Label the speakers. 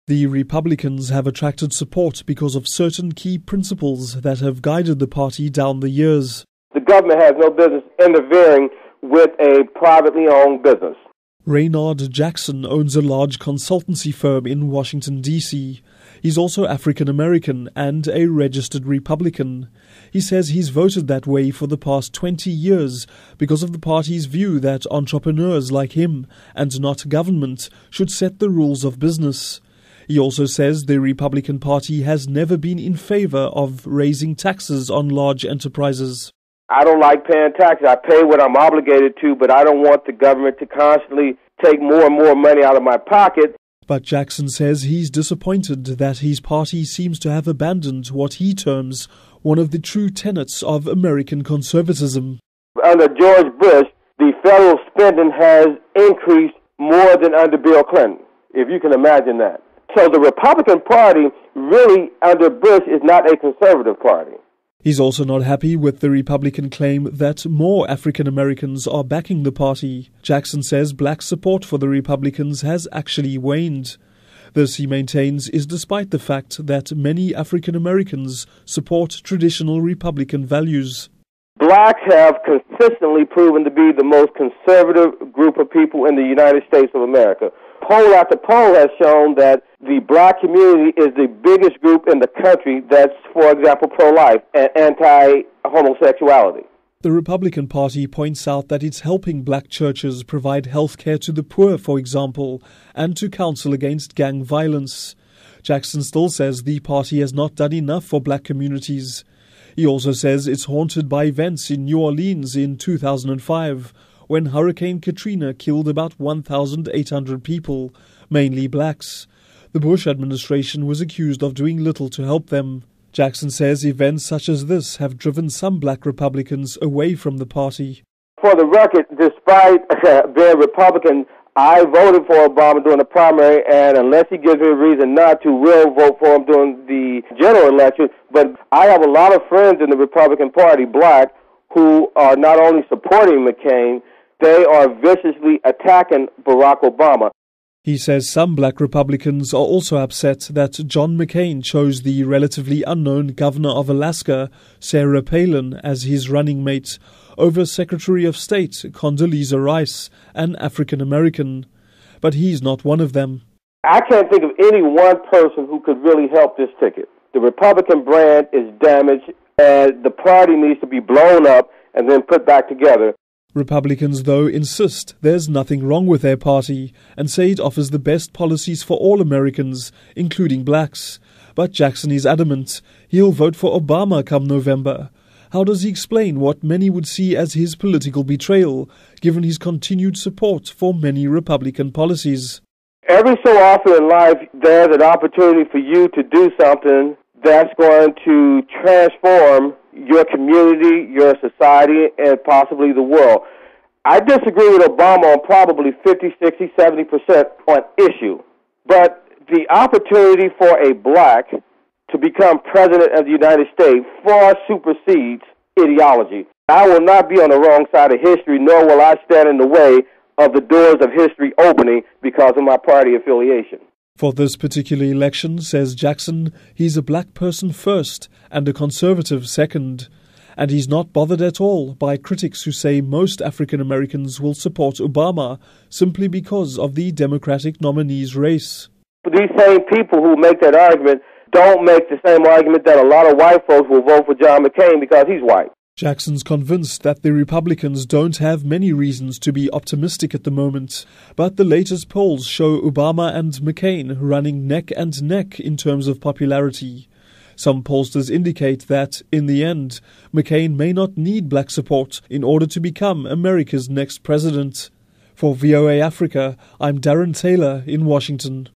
Speaker 1: The Republicans have attracted support because of certain key principles that have guided the party down the years.
Speaker 2: The government has no business interfering with a privately owned business.
Speaker 1: Raynard Jackson owns a large consultancy firm in Washington, D.C. He's also African American and a registered Republican. He says he's voted that way for the past 20 years because of the party's view that entrepreneurs like him, and not government, should set the rules of business. He also says the Republican Party has never been in favor of raising taxes on large enterprises.
Speaker 2: I don't like paying taxes. I pay what I'm obligated to, but I don't want the government to constantly take more and more money out of my pocket.
Speaker 1: But Jackson says he's disappointed that his party seems to have abandoned what he terms one of the true tenets of American conservatism.
Speaker 2: Under George Bush, the federal spending has increased more than under Bill Clinton, if you can imagine that. So the Republican Party really under Bush is not a conservative party.
Speaker 1: He's also not happy with the Republican claim that more African Americans are backing the party. Jackson says black support for the Republicans has actually waned. This, he maintains, is despite the fact that many African Americans support traditional Republican values.
Speaker 2: Blacks have consistently proven to be the most conservative group of people in the United States of America. Poll after poll has shown that the black community is the biggest group in the country that's, for example, pro-life and anti-homosexuality.
Speaker 1: The Republican Party points out that it's helping black churches provide health care to the poor, for example, and to counsel against gang violence. Jackson still says the party has not done enough for black communities. He also says it's haunted by events in New Orleans in 2005, when Hurricane Katrina killed about 1,800 people, mainly blacks. The Bush administration was accused of doing little to help them. Jackson says events such as this have driven some black Republicans away from the party.
Speaker 2: For the record, despite being Republican, I voted for Obama during the primary, and unless he gives me a reason not to, will vote for him during the general election. But I have a lot of friends in the Republican Party, black, who are not only supporting McCain, they are viciously attacking Barack Obama.
Speaker 1: He says some black Republicans are also upset that John McCain chose the relatively unknown governor of Alaska, Sarah Palin, as his running mate over Secretary of State Condoleezza Rice, an African American. But he's not one of them.
Speaker 2: I can't think of any one person who could really help this ticket. The Republican brand is damaged, and the party needs to be blown up and then put back together.
Speaker 1: Republicans, though, insist there's nothing wrong with their party and say it offers the best policies for all Americans, including blacks. But Jackson is adamant he'll vote for Obama come November. How does he explain what many would see as his political betrayal, given his continued support for many Republican policies?
Speaker 2: Every so often in life, there's an opportunity for you to do something that's going to transform your community, your society, and possibly the world. I disagree with Obama on probably 50, 60, 70% on issue. But the opportunity for a black to become president of the United States far supersedes ideology. I will not be on the wrong side of history, nor will I stand in the way of the doors of history opening because of my party affiliation.
Speaker 1: For this particular election, says Jackson, he's a black person first and a conservative second. And he's not bothered at all by critics who say most African Americans will support Obama simply because of the Democratic nominee's race.
Speaker 2: These same people who make that argument don't make the same argument that a lot of white folks will vote for John McCain because he's white.
Speaker 1: Jackson's convinced that the Republicans don't have many reasons to be optimistic at the moment, but the latest polls show Obama and McCain running neck and neck in terms of popularity. Some pollsters indicate that, in the end, McCain may not need black support in order to become America's next president. For VOA Africa, I'm Darren Taylor in Washington.